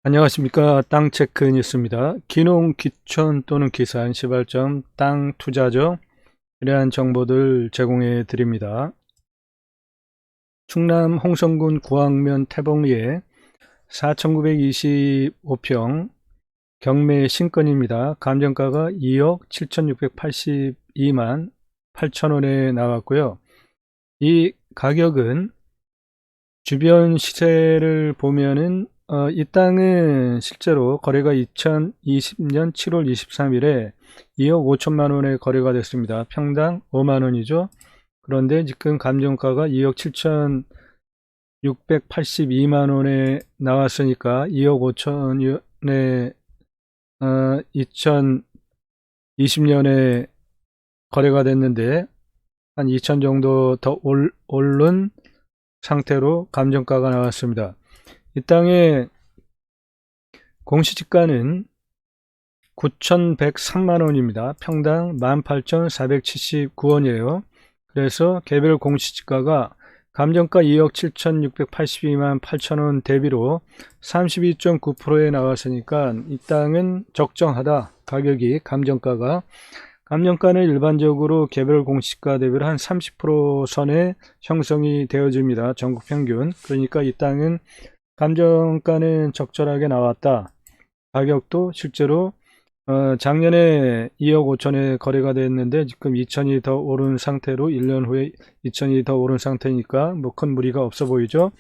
안녕하십니까. 땅체크 뉴스입니다. 기농, 기촌 또는 기산, 시발점, 땅 투자죠. 이러한 정보들 제공해 드립니다. 충남 홍성군 구황면 태봉리에 4,925평 경매 신건입니다. 감정가가 2억 7,682만 8천원에 나왔고요. 이 가격은 주변 시세를 보면은 이 땅은 실제로 거래가 2020년 7월 23일에 2억 5천만 원에 거래가 됐습니다. 평당 5만 원이죠. 그런데 지금 감정가가 2억 7,682만 원에 나왔으니까 2억 5천에 2020년에 거래가 됐는데 한 2천 정도 더 오른 상태로 감정가가 나왔습니다. 이 땅의 공시지가는 9,103만원입니다. 평당 18,479원이에요. 그래서 개별 공시지가가 감정가 2억 7,682만 8천원 대비로 32.9%에 나왔으니까 이 땅은 적정하다. 가격이 감정가는 일반적으로 개별 공시가 대비로 한 30% 선에 형성이 되어집니다. 전국 평균. 그러니까 이 땅은 감정가는 적절하게 나왔다. 가격도 실제로 작년에 2억 5천에 거래가 됐는데 지금 2천이 더 오른 상태로 1년 후에 2천이 더 오른 상태니까 뭐 큰 무리가 없어 보이죠.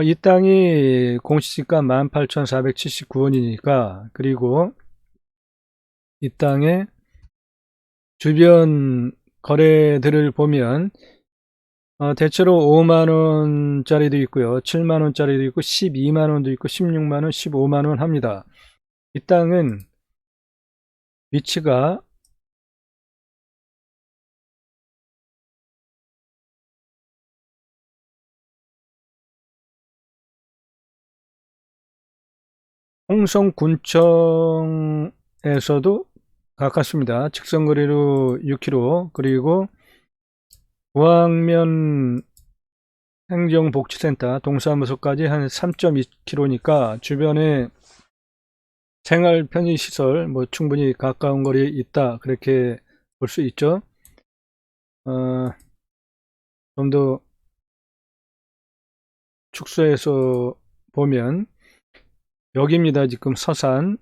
이 땅이 공시지가 18,479원이니까 그리고 이 땅의 주변 거래들을 보면 대체로 5만원짜리도 있고요. 7만원짜리도 있고 12만원도 있고 16만원 15만원 합니다. 이 땅은 위치가 홍성군청에서도 가깝습니다. 직선거리로 6km 그리고 구황면 행정복지센터 동사무소까지 한 3.2km니까 주변에 생활 편의시설 뭐 충분히 가까운 거리에 있다 그렇게 볼 수 있죠. 좀 더 축소해서 보면 여기입니다. 지금 서산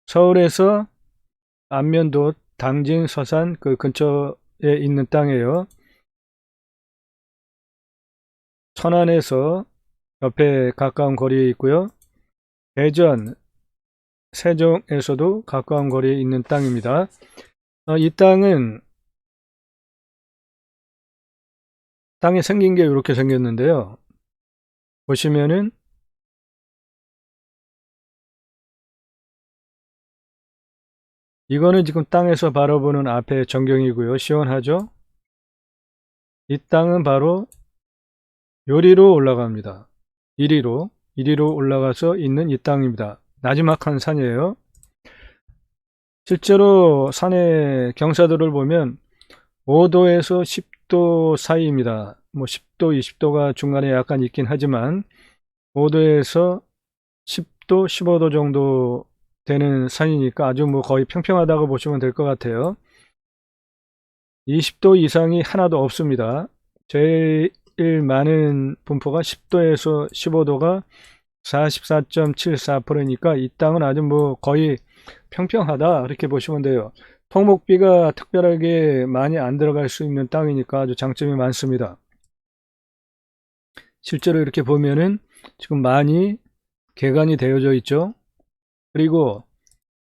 서울에서 안면도 당진 서산 그 근처에 있는 땅이에요. 천안에서 옆에 가까운 거리에 있고요. 대전 세종에서도 가까운 거리에 있는 땅입니다. 이 땅은 땅이 생긴 게 이렇게 생겼는데요. 보시면은 이거는 지금 땅에서 바라보는 앞에 전경이고요. 시원하죠? 이 땅은 바로 요리로 올라갑니다. 이리로 올라가서 있는 이 땅입니다. 나지막한 산이에요. 실제로 산의 경사도를 보면 5도에서 10도 사이입니다. 뭐 10도, 20도가 중간에 약간 있긴 하지만 5도에서 10도, 15도 정도 되는 산이니까 아주 뭐 거의 평평하다고 보시면 될 것 같아요. 20도 이상이 하나도 없습니다. 제일 많은 분포가 10도에서 15도가 44.74%니까 이 땅은 아주 뭐 거의 평평하다 이렇게 보시면 돼요. 토목비가 특별하게 많이 안 들어갈 수 있는 땅이니까 아주 장점이 많습니다. 실제로 이렇게 보면은 지금 많이 개간이 되어져 있죠. 그리고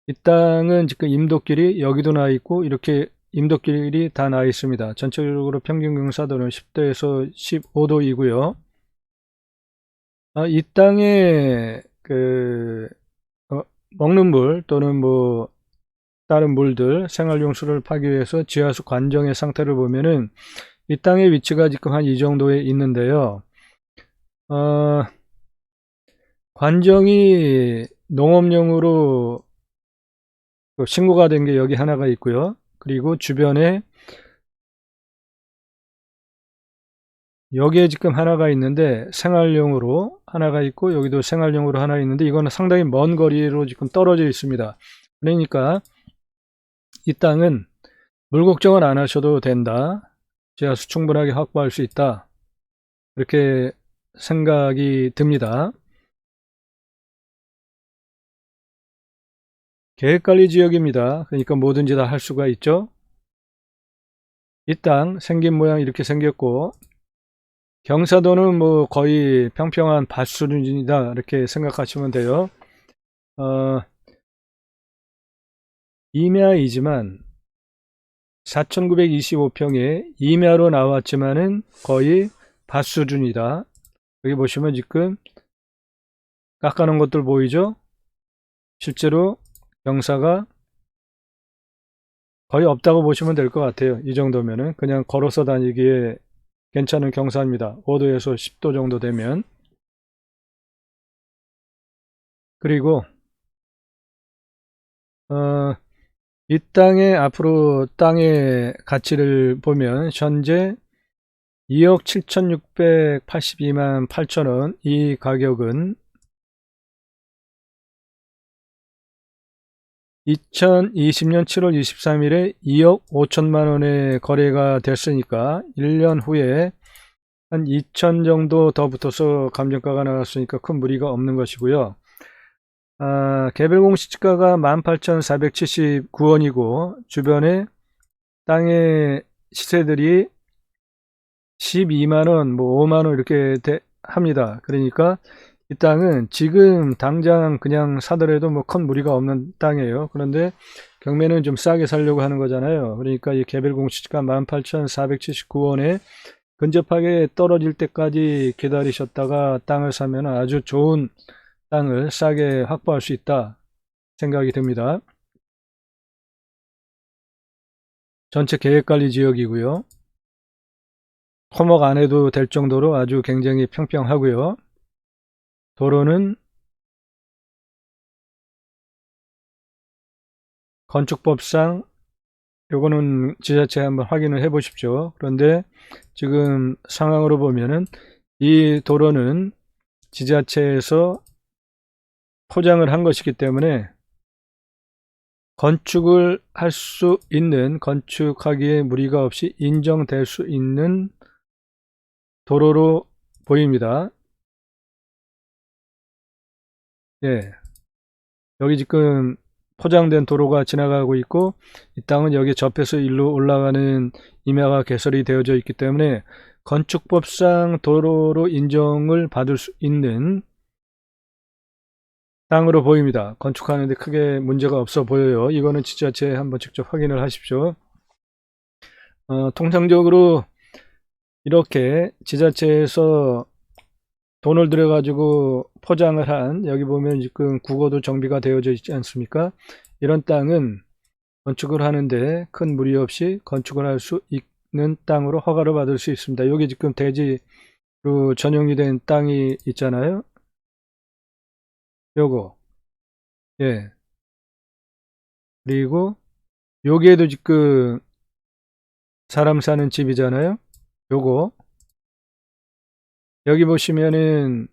이 땅은 지금 임도길이 여기도 나 있고 이렇게 임도길이 다 나 있습니다. 전체적으로 평균 경사도는 10도에서 15도이고요. 이 땅에 먹는 물 또는 뭐 다른 물들 생활용수를 파기 위해서 지하수 관정의 상태를 보면은 이 땅의 위치가 지금 한 이 정도에 있는데요. 관정이 농업용으로 신고가 된 게 여기 하나가 있고요. 그리고 주변에 여기에 지금 하나가 있는데 생활용으로 하나가 있고 여기도 생활용으로 하나 있는데 이거는 상당히 먼 거리로 지금 떨어져 있습니다. 그러니까 이 땅은 물 걱정을 안 하셔도 된다. 지하수 충분하게 확보할 수 있다. 이렇게 생각이 듭니다. 계획관리 지역입니다. 그러니까 뭐든지 다 할 수가 있죠. 이 땅 생긴 모양 이렇게 생겼고 경사도는 뭐 거의 평평한 밭 수준이다 이렇게 생각하시면 돼요. 임야이지만 4,925평에 임야로 나왔지만은 거의 밭 수준이다. 여기 보시면 지금 깎아놓은 것들 보이죠? 실제로 경사가 거의 없다고 보시면 될 것 같아요. 이 정도면은 그냥 걸어서 다니기에 괜찮은 경사입니다. 5도에서 10도 정도 되면. 그리고 이 땅의 앞으로 땅의 가치를 보면 현재 2억 7,682만 8천원, 이 가격은 2020년 7월 23일에 2억 5천만원에 거래가 됐으니까 1년 후에 한 2천 정도 더 붙어서 감정가가 나왔으니까 큰 무리가 없는 것이고요. 개별 공시지가가 18,479원이고 주변에 땅의 시세들이 12만원, 뭐 5만원 이렇게 합니다. 그러니까 이 땅은 지금 당장 그냥 사더라도 뭐 큰 무리가 없는 땅이에요. 그런데 경매는 좀 싸게 살려고 하는 거잖아요. 그러니까 이 개별 공시지가 18,479원에 근접하게 떨어질 때까지 기다리셨다가 땅을 사면 아주 좋은 땅을 싸게 확보할 수 있다 생각이 듭니다. 전체 계획관리 지역이고요. 토목 안 해도 될 정도로 아주 굉장히 평평하고요. 도로는 건축법상 요거는 지자체 한번 확인을 해 보십시오. 그런데 지금 상황으로 보면은 이 도로는 지자체에서 포장을 한 것이기 때문에 건축을 할 수 있는, 건축하기에 무리가 없이 인정될 수 있는 도로로 보입니다. 예. 여기 지금 포장된 도로가 지나가고 있고 이 땅은 여기 접해서 일로 올라가는 임야가 개설이 되어져 있기 때문에 건축법상 도로로 인정을 받을 수 있는 땅으로 보입니다. 건축하는데 크게 문제가 없어 보여요. 이거는 지자체에 한번 직접 확인을 하십시오. 통상적으로 이렇게 지자체에서 돈을 들여 가지고 포장을 한, 여기 보면 지금 국어도 정비가 되어져 있지 않습니까? 이런 땅은 건축을 하는데 큰 무리 없이 건축을 할 수 있는 땅으로 허가를 받을 수 있습니다. 여기 지금 대지로 전용이 된 땅이 있잖아요. 요거, 예. 그리고 여기에도 지금 사람 사는 집이잖아요. 요거, 여기 보시면은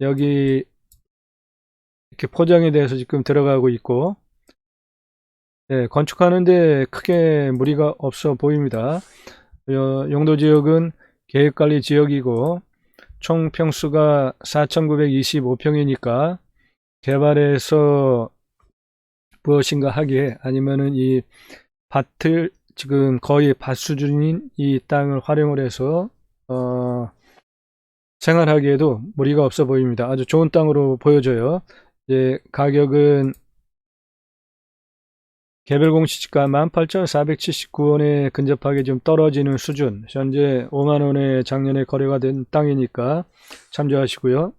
여기 이렇게 포장에 대해서 지금 들어가고 있고, 예, 건축하는데 크게 무리가 없어 보입니다. 용도지역은 계획관리 지역이고 총 평수가 4,925평이니까 개발해서 무엇인가 하기에, 아니면은 이 밭을 지금 거의 밭 수준인 이 땅을 활용을 해서 생활하기에도 무리가 없어 보입니다. 아주 좋은 땅으로 보여져요. 이제 가격은 개별 공시지가 18,479원에 근접하게 좀 떨어지는 수준, 현재 5만원에 작년에 거래가 된 땅이니까 참조하시고요.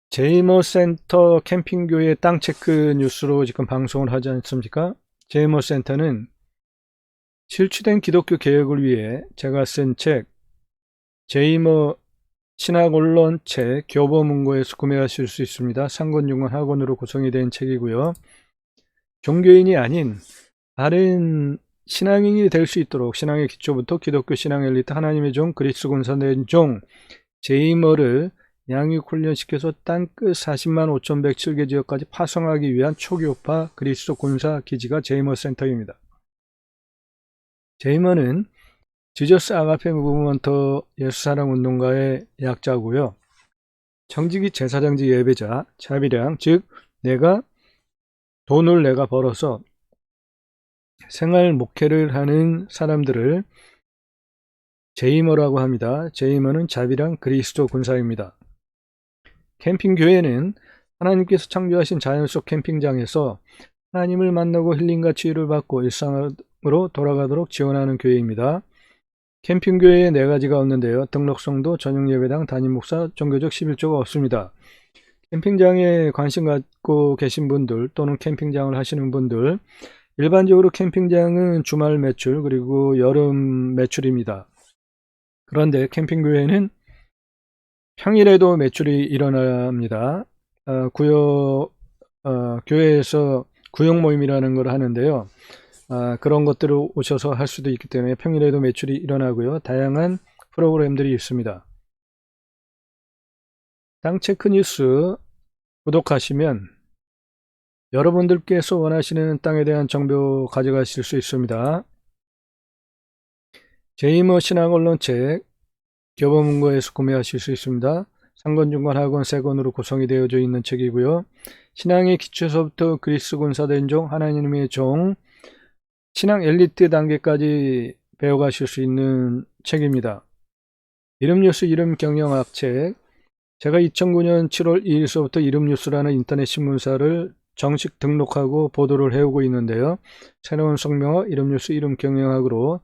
제이모 센터 캠핑교회 땅 체크 뉴스로 지금 방송을 하지 않습니까? 제이모 센터는 실추된 기독교 개혁을 위해 제가 쓴 책 제이모 신학언론책 교보문고에서 구매하실 수 있습니다. 상권중원 학원으로 구성이 된 책이고요. 종교인이 아닌 다른 신앙인이 될 수 있도록 신앙의 기초부터 기독교 신앙 엘리트 하나님의 종 그리스도 군사된 종 제이머를 양육 훈련시켜서 땅끝 40만 5,107개 지역까지 파송하기 위한 초교파 그리스도 군사 기지가 제이머 센터입니다. 제이머는 지저스 아가페 무브먼트 예수사랑 운동가의 약자고요. 정직이 제사장직 예배자, 자비량, 즉 돈을 내가 벌어서 생활 목회를 하는 사람들을 제이머라고 합니다. 제이머는 자비랑 그리스도 군사입니다. 캠핑교회는 하나님께서 창조하신 자연 속 캠핑장에서 하나님을 만나고 힐링과 치유를 받고 일상으로 돌아가도록 지원하는 교회입니다. 캠핑교회에 4가지가 없는데요. 등록성도, 전용예배당, 담임목사, 종교적 11조가 없습니다. 캠핑장에 관심 갖고 계신 분들 또는 캠핑장을 하시는 분들, 일반적으로 캠핑장은 주말 매출 그리고 여름 매출입니다. 그런데 캠핑교회는 평일에도 매출이 일어납니다. 교회에서 구역 모임이라는 걸 하는데요. 그런 것들을 오셔서 할 수도 있기 때문에 평일에도 매출이 일어나고요. 다양한 프로그램들이 있습니다. 땅체크뉴스 구독하시면 여러분들께서 원하시는 땅에 대한 정보 가져가실 수 있습니다. 제이머 신학언론책 교보문고에서 구매하실 수 있습니다. 상권, 중간, 하권 3권으로 구성이 되어져 있는 책이고요. 신앙의 기초서부터 그리스도 군사된 종, 하나님의 종, 신앙 엘리트 단계까지 배워가실 수 있는 책입니다. 이름뉴스 이름경영학 책, 제가 2009년 7월 2일서부터 이름뉴스라는 인터넷 신문사를 정식 등록하고 보도를 해오고 있는데요. 새로운 성명어 이름뉴스 이름경영학으로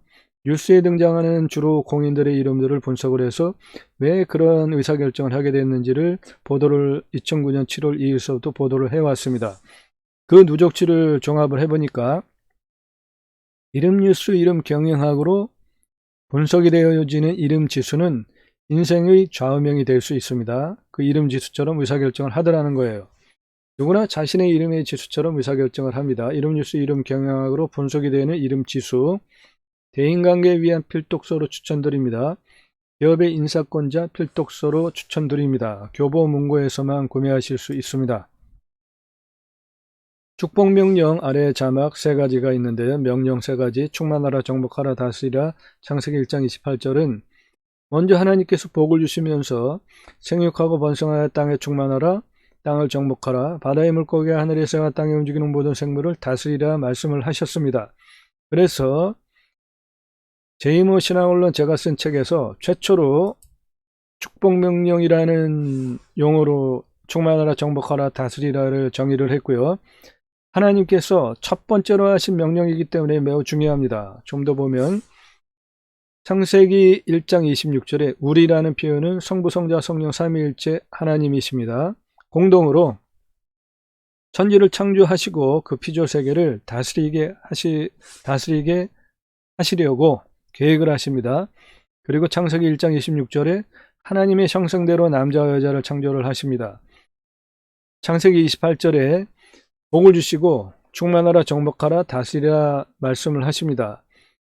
뉴스에 등장하는 주로 공인들의 이름들을 분석을 해서 왜 그런 의사결정을 하게 됐는지를 2009년 7월 2일서부터 보도를 해왔습니다. 그 누적치를 종합을 해보니까 이름뉴스 이름경영학으로 분석이 되어지는 이름지수는 인생의 좌우명이 될 수 있습니다. 그 이름지수처럼 의사결정을 하더라는 거예요. 누구나 자신의 이름의 지수처럼 의사결정을 합니다. 이름뉴스 이름경영학으로 분석이 되는 이름지수, 대인관계에 위한 필독서로 추천드립니다. 기업의 인사권자 필독서로 추천드립니다. 교보문고에서만 구매하실 수 있습니다. 축복명령 아래 자막 3가지가 있는데요. 명령 3가지, 충만하라, 정복하라, 다스리라, 창세기 1장 28절은 먼저 하나님께서 복을 주시면서 생육하고 번성하여 땅에 충만하라, 땅을 정복하라, 바다의 물고기와 하늘의 새와 땅에 움직이는 모든 생물을 다스리라 말씀을 하셨습니다. 그래서 제이머 신학언론 제가 쓴 책에서 최초로 축복명령이라는 용어로 충만하라, 정복하라, 다스리라를 정의를 했고요. 하나님께서 첫 번째로 하신 명령이기 때문에 매우 중요합니다. 좀 더 보면 창세기 1장 26절에 우리라는 표현은 성부, 성자, 성령 삼위일체 하나님이십니다. 공동으로 천지를 창조하시고 그 피조세계를 다스리게 하시려고 계획을 하십니다. 그리고 창세기 1장 26절에 하나님의 형상대로 남자와 여자를 창조를 하십니다. 창세기 28절에 복을 주시고 충만하라, 정복하라, 다스리라 말씀을 하십니다.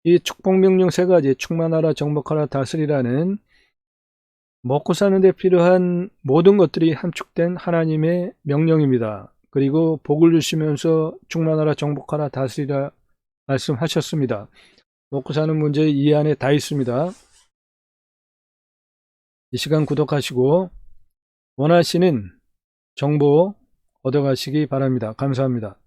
이 축복명령 3가지, 충만하라, 정복하라, 다스리라는 먹고 사는 데 필요한 모든 것들이 함축된 하나님의 명령입니다. 그리고 복을 주시면서 충만하라, 정복하라, 다스리라 말씀하셨습니다. 먹고 사는 문제 이 안에 다 있습니다. 이 시간 구독하시고 원하시는 정보 얻어가시기 바랍니다. 감사합니다.